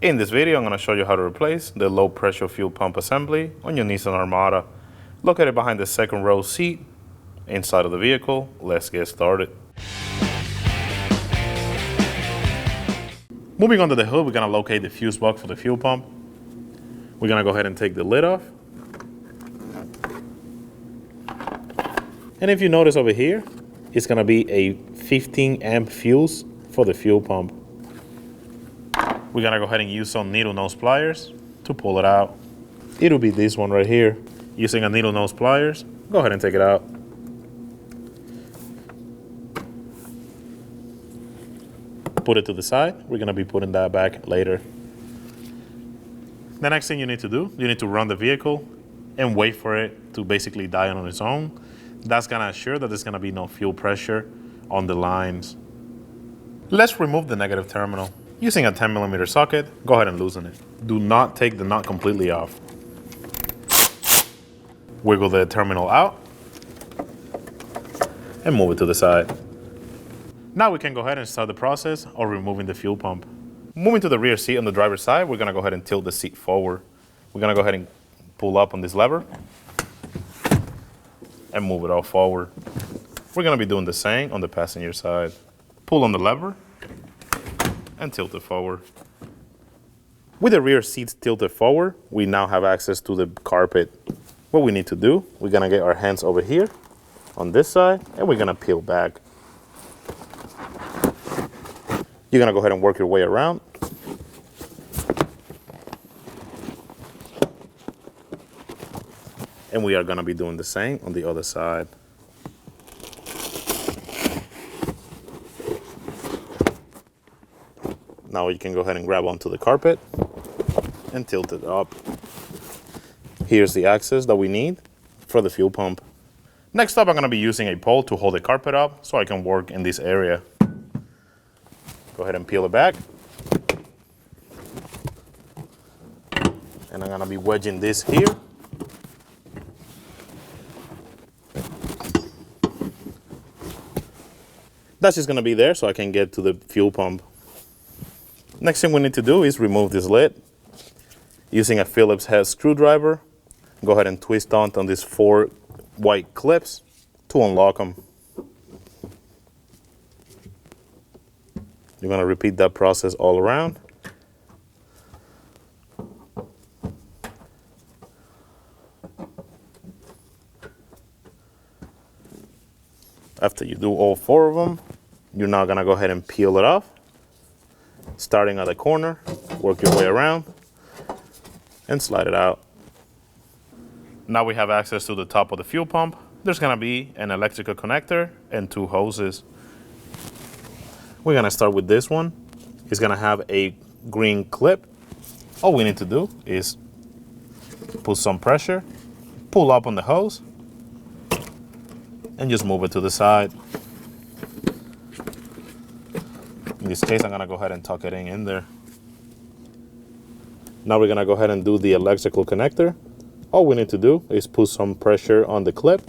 In this video, I'm going to show you how to replace the low pressure fuel pump assembly on your Nissan Armada, located behind the second row seat inside of the vehicle. Let's get started. Moving on to the hood, we're going to locate the fuse box for the fuel pump. We're going to go ahead and take the lid off. And if you notice over here, it's going to be a 15 amp fuse for the fuel pump. We're going to go ahead and use some needle nose pliers to pull it out. It'll be this one right here. Using a needle nose pliers, go ahead and take it out. Put it to the side. We're going to be putting that back later. The next thing you need to do, you need to run the vehicle and wait for it to basically die on its own. That's going to assure that there's going to be no fuel pressure on the lines. Let's remove the negative terminal. Using a 10mm socket, go ahead and loosen it. Do not take the nut completely off. Wiggle the terminal out and move it to the side. Now we can go ahead and start the process of removing the fuel pump. Moving to the rear seat on the driver's side, we're gonna go ahead and tilt the seat forward. We're gonna go ahead and pull up on this lever and move it all forward. We're gonna be doing the same on the passenger side. Pull on the lever and tilt it forward. With the rear seats tilted forward, we now have access to the carpet. What we need to do, we're gonna get our hands over here on this side and we're gonna peel back. You're gonna go ahead and work your way around. And we are gonna be doing the same on the other side. Now you can go ahead and grab onto the carpet and tilt it up. Here's the access that we need for the fuel pump. Next up, I'm gonna be using a pole to hold the carpet up so I can work in this area. Go ahead and peel it back. And I'm gonna be wedging this here. That's just gonna be there so I can get to the fuel pump. Next thing we need to do is remove this lid. Using a Phillips head screwdriver, go ahead and twist on these 4 white clips to unlock them. You're gonna repeat that process all around. After you do all 4 of them, you're now gonna go ahead and peel it off. Starting at the corner, work your way around and slide it out. Now we have access to the top of the fuel pump. There's gonna be an electrical connector and 2 hoses. We're gonna start with this one. It's gonna have a green clip. All we need to do is put some pressure, pull up on the hose, and just move it to the side. In this case, I'm gonna go ahead and tuck it in there. Now we're gonna go ahead and do the electrical connector. All we need to do is put some pressure on the clip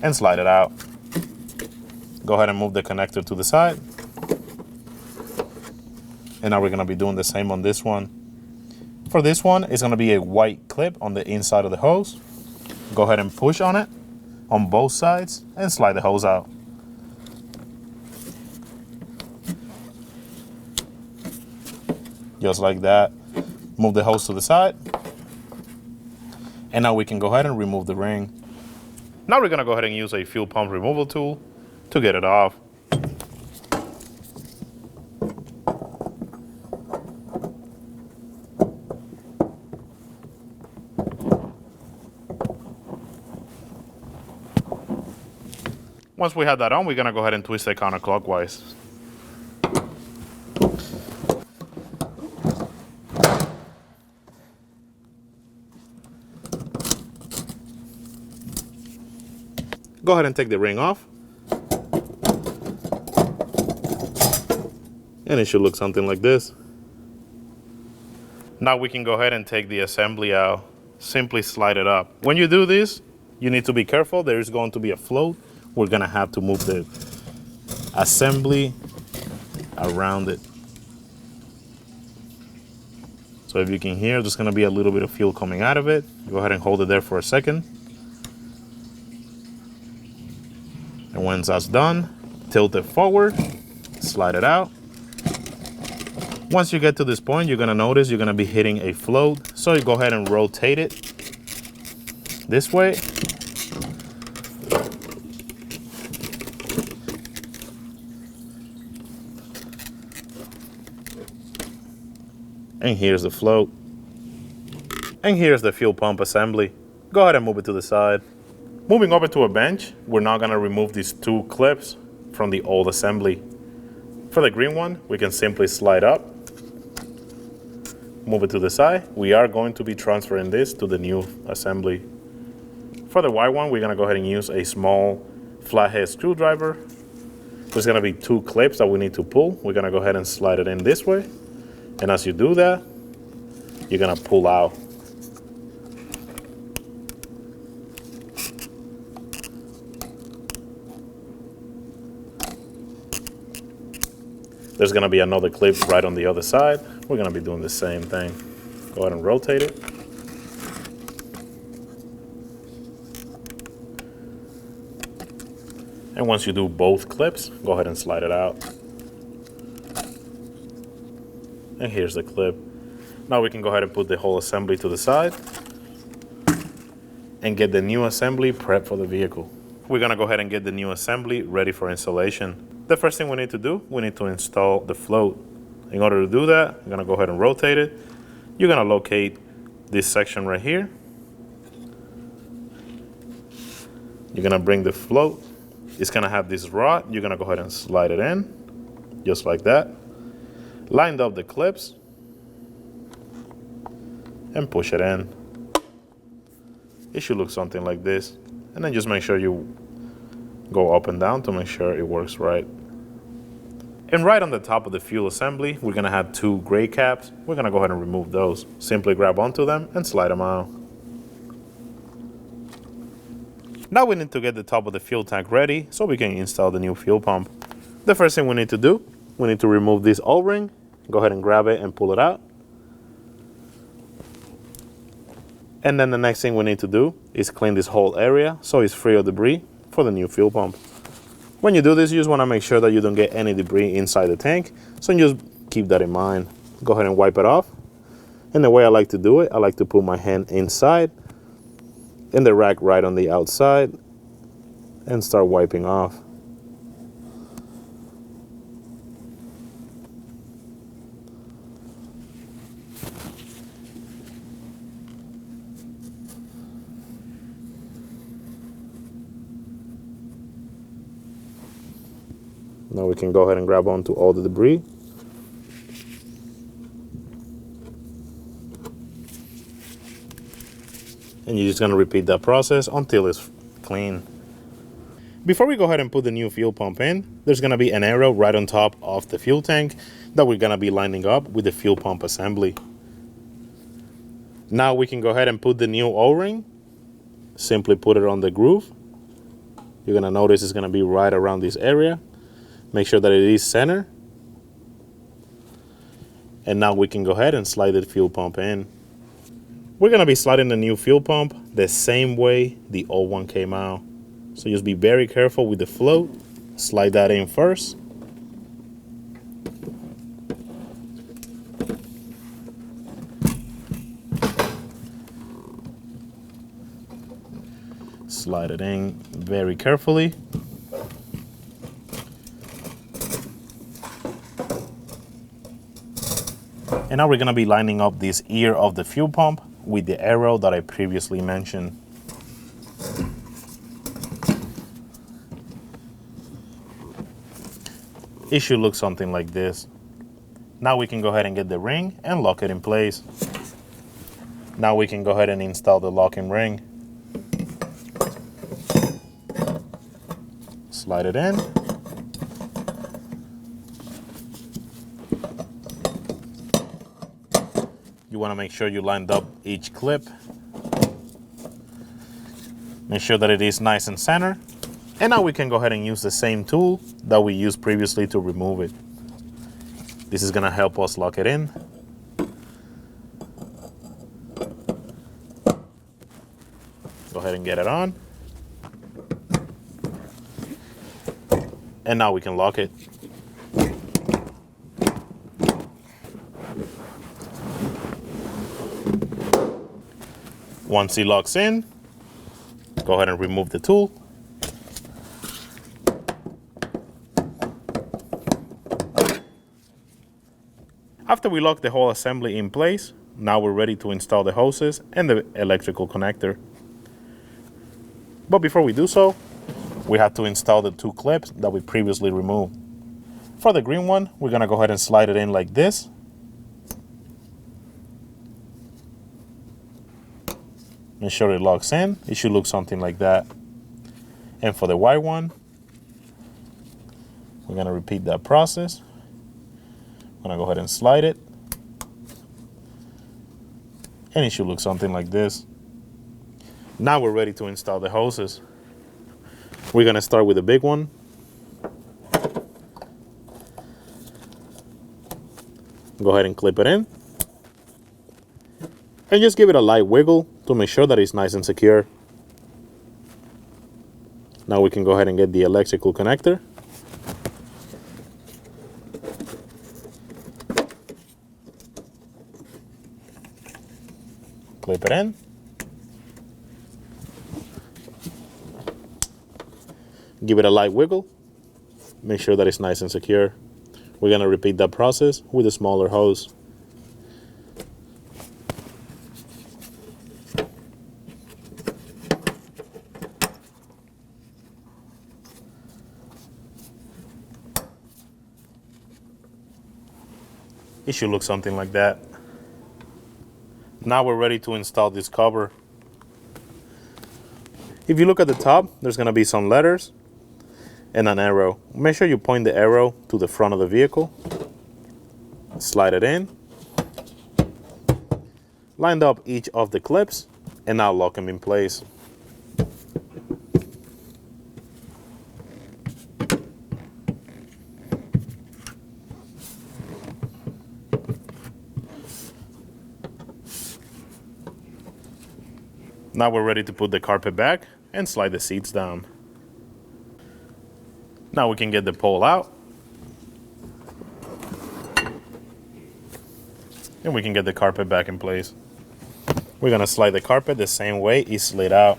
and slide it out. Go ahead and move the connector to the side. And now we're gonna be doing the same on this one. For this one, it's gonna be a white clip on the inside of the hose. Go ahead and push on it on both sides and slide the hose out. Just like that. Move the hose to the side. And now we can go ahead and remove the ring. Now we're gonna go ahead and use a fuel pump removal tool to get it off. Once we have that on, we're gonna go ahead and twist it counterclockwise. Go ahead and take the ring off. And it should look something like this. Now we can go ahead and take the assembly out. Simply slide it up. When you do this, you need to be careful. There is going to be a float. We're gonna have to move the assembly around it. So if you can hear, there's gonna be a little bit of fuel coming out of it. Go ahead and hold it there for a second. And once that's done, tilt it forward, slide it out. Once you get to this point, you're gonna notice you're gonna be hitting a float. So you go ahead and rotate it this way. And here's the float. And here's the fuel pump assembly. Go ahead and move it to the side. Moving over to a bench, we're now gonna remove these two clips from the old assembly. For the green one, we can simply slide up, move it to the side. We are going to be transferring this to the new assembly. For the white one, we're gonna go ahead and use a small flathead screwdriver. There's gonna be two clips that we need to pull. We're gonna go ahead and slide it in this way. And as you do that, you're gonna pull out. There's gonna be another clip right on the other side. We're gonna be doing the same thing. Go ahead and rotate it. And once you do both clips, go ahead and slide it out. And here's the clip. Now we can go ahead and put the whole assembly to the side and get the new assembly prepped for the vehicle. We're gonna go ahead and get the new assembly ready for installation. The first thing we need to do, we need to install the float. In order to do that, we're gonna go ahead and rotate it. You're gonna locate this section right here. You're gonna bring the float. It's gonna have this rod. You're gonna go ahead and slide it in, just like that. Lined up the clips and push it in. It should look something like this. And then just make sure you go up and down to make sure it works right. And right on the top of the fuel assembly, we're gonna have two gray caps. We're gonna go ahead and remove those. Simply grab onto them and slide them out. Now we need to get the top of the fuel tank ready so we can install the new fuel pump. The first thing we need to do, we need to remove this O-ring. Go ahead and grab it and pull it out. And then the next thing we need to do is clean this whole area so it's free of debris for the new fuel pump. When you do this, you just want to make sure that you don't get any debris inside the tank. So just keep that in mind. Go ahead and wipe it off. And the way I like to do it, I like to put my hand inside and the rack right on the outside and start wiping off. Now we can go ahead and grab onto all the debris. And you're just going to repeat that process until it's clean. Before we go ahead and put the new fuel pump in, there's going to be an arrow right on top of the fuel tank that we're going to be lining up with the fuel pump assembly. Now we can go ahead and put the new O-ring. Simply put it on the groove. You're going to notice it's going to be right around this area. Make sure that it is center. And now we can go ahead and slide the fuel pump in. We're going to be sliding the new fuel pump the same way the old one came out. So just be very careful with the float. Slide that in first. Slide it in very carefully. And now we're going to be lining up this ear of the fuel pump with the arrow that I previously mentioned. It should look something like this. Now we can go ahead and get the ring and lock it in place. Now we can go ahead and install the locking ring. Slide it in. You want to make sure you lined up each clip. Make sure that it is nice and center. And now we can go ahead and use the same tool that we used previously to remove it. This is gonna help us lock it in. Go ahead and get it on. And now we can lock it. Once it locks in, go ahead and remove the tool. After we lock the whole assembly in place, now we're ready to install the hoses and the electrical connector. But before we do so, we have to install the 2 clips that we previously removed. For the green one, we're gonna go ahead and slide it in like this. Make sure it locks in. It should look something like that. And for the white one, we're gonna repeat that process. I'm gonna go ahead and slide it. And it should look something like this. Now we're ready to install the hoses. We're gonna start with the big one. Go ahead and clip it in. And just give it a light wiggle to make sure that it's nice and secure. Now we can go ahead and get the electrical connector. Clip it in. Give it a light wiggle. Make sure that it's nice and secure. We're gonna repeat that process with a smaller hose. It should look something like that. Now we're ready to install this cover. If you look at the top, there's gonna be some letters and an arrow. Make sure you point the arrow to the front of the vehicle. Slide it in. Line up each of the clips and now lock them in place. Now we're ready to put the carpet back and slide the seats down. Now we can get the pole out. And we can get the carpet back in place. We're gonna slide the carpet the same way it slid out.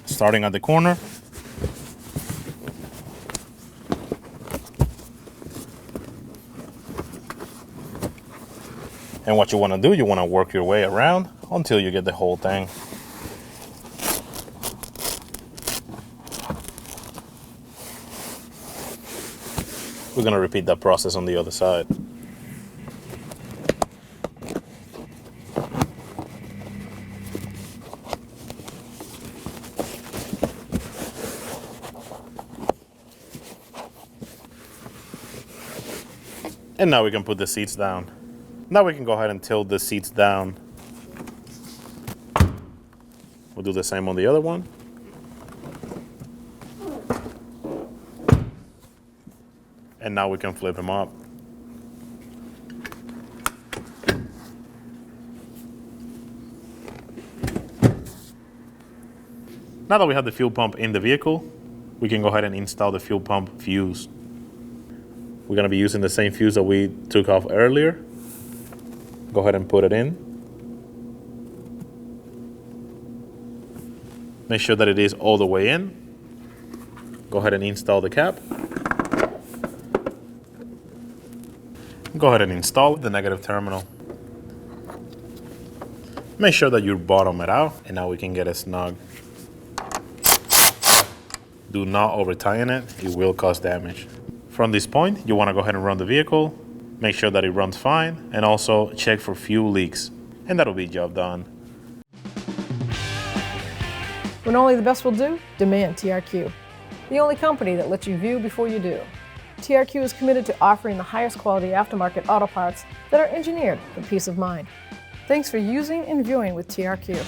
Starting at the corner. And what you wanna do, you wanna work your way around until you get the whole thing. We're gonna repeat that process on the other side. And now we can put the seats down. Now we can go ahead and tilt the seats down. We'll do the same on the other one. And now we can flip them up. Now that we have the fuel pump in the vehicle, we can go ahead and install the fuel pump fuse. We're gonna be using the same fuse that we took off earlier. Go ahead and put it in. Make sure that it is all the way in. Go ahead and install the cap. Go ahead and install the negative terminal. Make sure that you bottom it out, and now we can get it snug. Do not over tighten it, it will cause damage. From this point, you want to go ahead and run the vehicle, make sure that it runs fine, and also check for fuel leaks, and that'll be job done. When only the best will do, demand TRQ. The only company that lets you view before you do. TRQ is committed to offering the highest quality aftermarket auto parts that are engineered for peace of mind. Thanks for using and viewing with TRQ.